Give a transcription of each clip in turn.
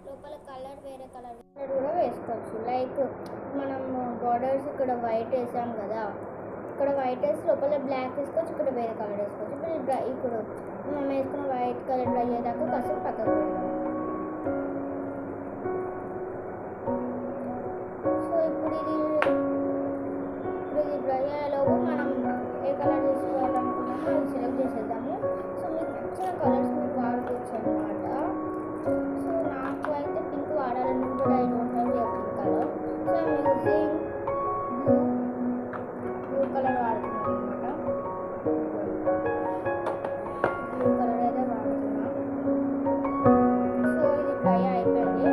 లోపల కలర్ వేరే కలర్ కూడా వేసుకోవచ్చు. లైక్ మనం బార్డర్స్ ఇక్కడ వైట్ వేసాం కదా, ఇక్కడ వైట్ వేసి లోపల బ్లాక్ వేసుకోవచ్చు, ఇక్కడ వేరే కలర్ వేసుకోవచ్చు. ఇప్పుడు మనం వేసుకున్న వైట్ కలర్ డ్రై అయ్యేదాకా కాసేపు పక్కకు పెడదాం. సో ఇప్పుడు ఇది డ్రై అయ్యేలోపు మనం ఏ కలర్ తీసుకోవాలనుకున్నామో అది సెలెక్ట్ చేసేద్దాము. సో మీకు నచ్చిన కలర్స్ మీరు వాడుకోవచ్చు అన్నమాట. సో నాకు అయితే పింక్ వాడాలని కూడా I don't have a pink colour. So I'm using blue colour వాడుతున్నాను అనమాట. బ్లూ కలర్ అయితే వాడుతున్నాను. సో ఇది డ్రై అయిపోయింది.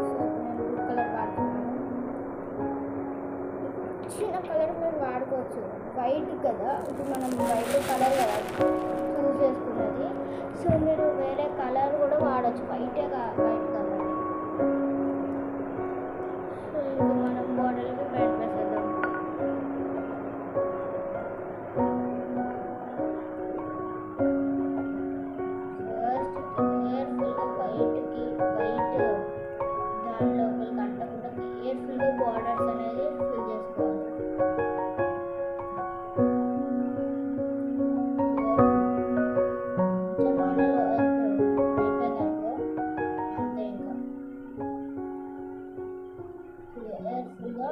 సో నేను బ్లూ కలర్ వాడుతున్నాను. చిన్న కలర్ మీరు వాడుకోవచ్చు. వైట్ కదా, ఇది మనం వైట్ కలర్ కదా చూస్ చేసుకున్నది. సో మీరు వేరే కలర్ కూడా వాడచ్చు, వైట్ కలర్. సో ఇప్పుడు మనం బార్డర్కి పెయింట్ వేసేద్దాం. ఫస్ట్ కేర్ఫుల్గా వైట్ దాని లోపలికి అంటకుండా కేర్ఫుల్గా బార్డర్స్ అనేది ఫిల్ చేసుకోవాలి. కేర్ఫుల్గా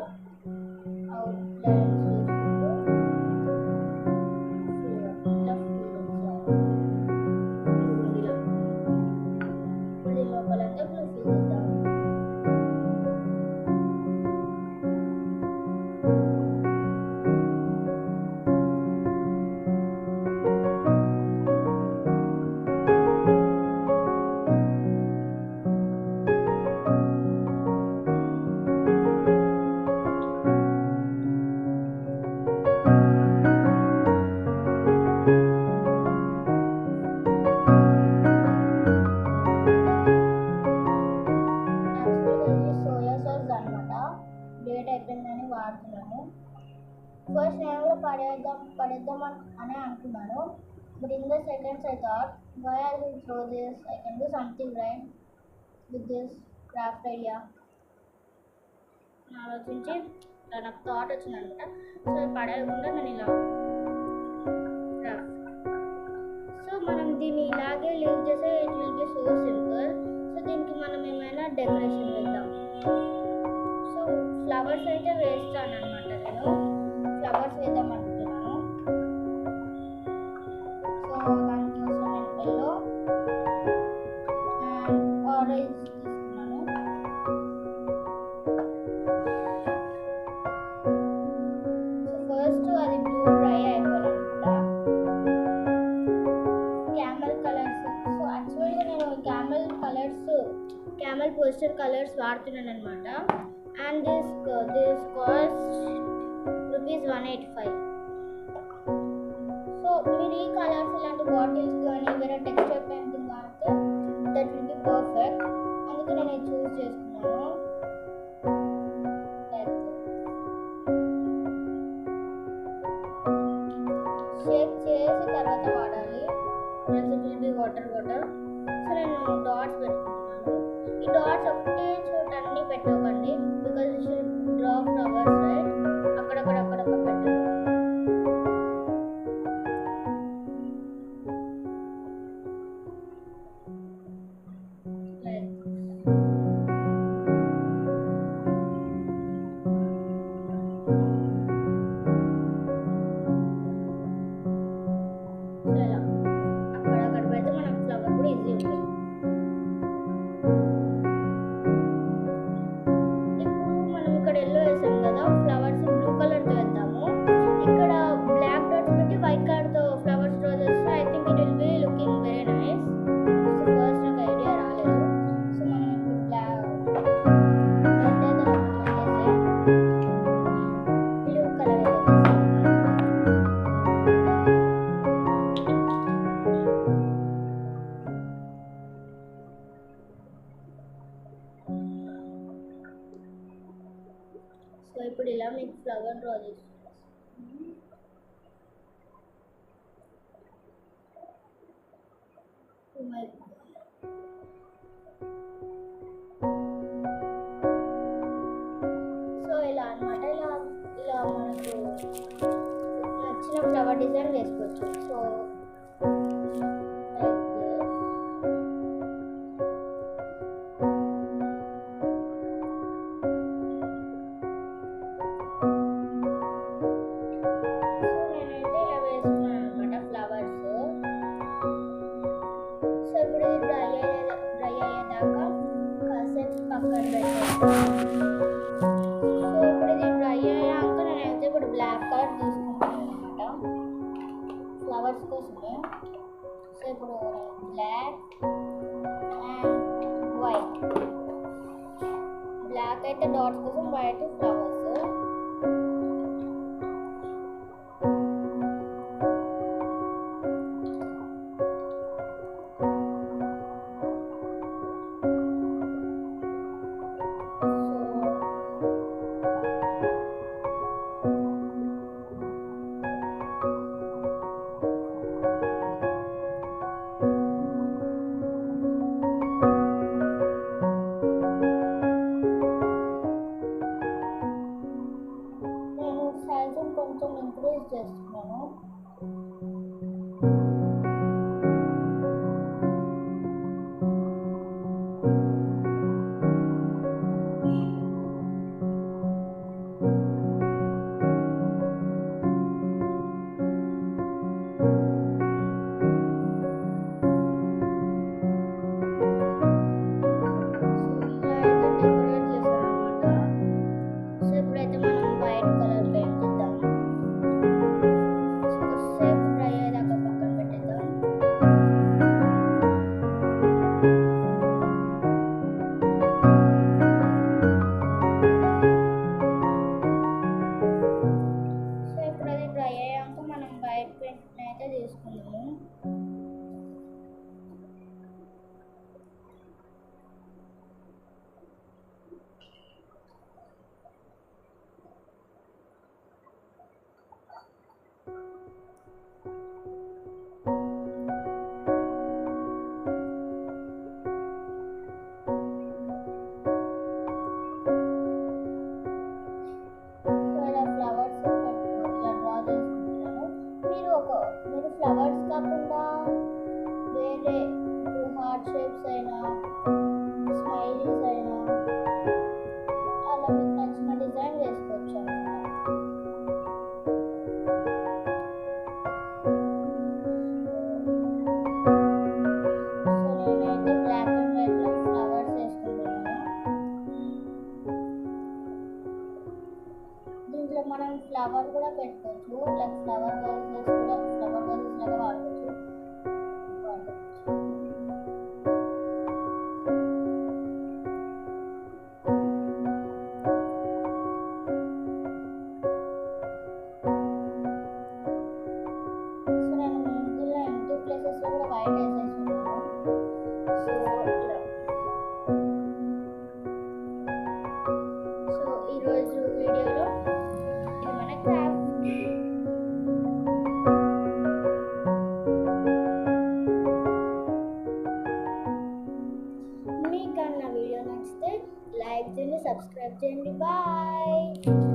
అవుట్ లైన్స్ చేసుకుంటూ ఇప్పుడు లోపలంతా బ్లూ ఫిల్ చేద్దాం. సోయా సాస్ అనమాట, డేట్ అయిపోయిందని వాడుతున్నాను. ఫస్ట్ నేను కూడా పడేద్దాం అని అనుకున్నాను. But in the seconds I thought why I will throw this, I can do something right with this craft idea ఆలోచించి నాకు థాట్ వచ్చిందనమాట. సో పడేయకుండా నేను ఇలా క్రాఫ్ట్. సో మనం దీన్ని ఇలాగే లీవ్ చేస్తే it will be so simple. So దీనికి మనం ఏమైనా డెకరేషన్ వేద్దాం. సో ఫ్లవర్స్ అయితే వేస్తాను అనమాట. నేను ఫ్లవర్స్ వేద్దాం అనుకుంటున్నాను. సో దానికోసం నేను ఎల్లో అండ్ ఆరెంజ్ తీసుకున్నాను. సో ఫస్ట్ అది బ్లూ డ్రై అయిపోవాలన్నమాట. Camel colours. సో యాక్చువల్గా నేను క్యామెల్ పోస్టర్ కలర్స్ వాడుతున్నాను అనమాట. And this cost ₹185. సో మీరు ఈ కలర్స్ ఇలాంటి బాటిల్స్ కానీ వేరే టెక్స్చర్ పెయింటింగ్ వాడితే దట్ విల్ బి పర్ఫెక్ట్. అందుకే నేను ఇది చూస్ చేసుకున్నాను. షేక్ చేసి తర్వాత వాడాలి, it will be water. So నేను డాట్స్ పెట్టుకుంటున్నాను. ఈ డాట్స్ ఒకటే చోట అన్నీ పెట్టకండి, because you should draw flowers right. అక్కడక్కడ పెట్టండి. లైక్ సో ఇలా అక్కడక్కడ పెడితే మనకు ఫ్లవర్ కూడా ఈజీ ఉంటుంది. ఇప్పుడు మనం ఇక్కడ ఎల్లో వేసాం కదా, ఫ్లవర్స్ బ్లూ కలర్తో వేద్దాము. ఇక్కడ బ్లాక్ డాట్స్ పెట్టి వైట్ కలర్తో ఫ్లవర్స్ డ్రా చేస్తే I think it will be looking very nice. So first నాకు ఐడియా రాలేదు. సో మనం ఇప్పుడు బ్లూ కలర్ సో ఇప్పుడు ఇలా మీకు ఫ్లవర్ డ్రా చేస్తుంది. నచ్చిన ఫ్లవర్ డిజైన్ వేసుకోవచ్చు. సో నేనైతే ఇలా వేసుకున్నాను అనమాట ఫ్లవర్స్. సో ఇప్పుడు ఇది డ్రై అయ్యేదాకా కాసేపు పక్కన పెట్టేస్తాను. సో ఇప్పుడు ఇది డ్రై అయ్యాక నేనైతే ఇప్పుడు బ్లాక్ కలర్ తీసుకుంటాను అనమాట ఫ్లవర్స్ కోసమే. సో ఇప్పుడు బ్లాక్ అండ్ వైట్, బ్లాక్ అయితే డాట్స్ కోసం, వైట్ ఫ్లవర్స్. సైజుని కొంచెం ఇంక్రీజ్ చేస్తున్నాను. తీసుకున్నాము. మీరు ఫ్లవర్స్ కాకుండా వేరే హార్ట్ షేప్స్ అయినా, స్మైలీస్ అయినా అలా మీకు నచ్చిన డిజైన్ వేసుకోవచ్చు అన్నమాట. సో నేనైతే బ్లాక్ అండ్ వైట్లో ఫ్లవర్స్ వేసుకుంటున్నాను. దీంట్లో మనం ఫ్లవర్ కూడా పెట్టుకోవచ్చు, లైక్ ఫ్లవర్ వాజెస్ కూడా లాగా వాడుకోవచ్చు. సో నేను ముందులో ఎంటీ ప్లేసెస్లో కూడా వైట్ వేసేస్తున్నాను. సో ఇలా. సో ఈరోజు వీడియోలో ఇది మన క్రాఫ్ట్. మీకు నా వీడియో నచ్చితే లైక్ చేయండి, సబ్స్క్రైబ్ చేయండి. బాయ్.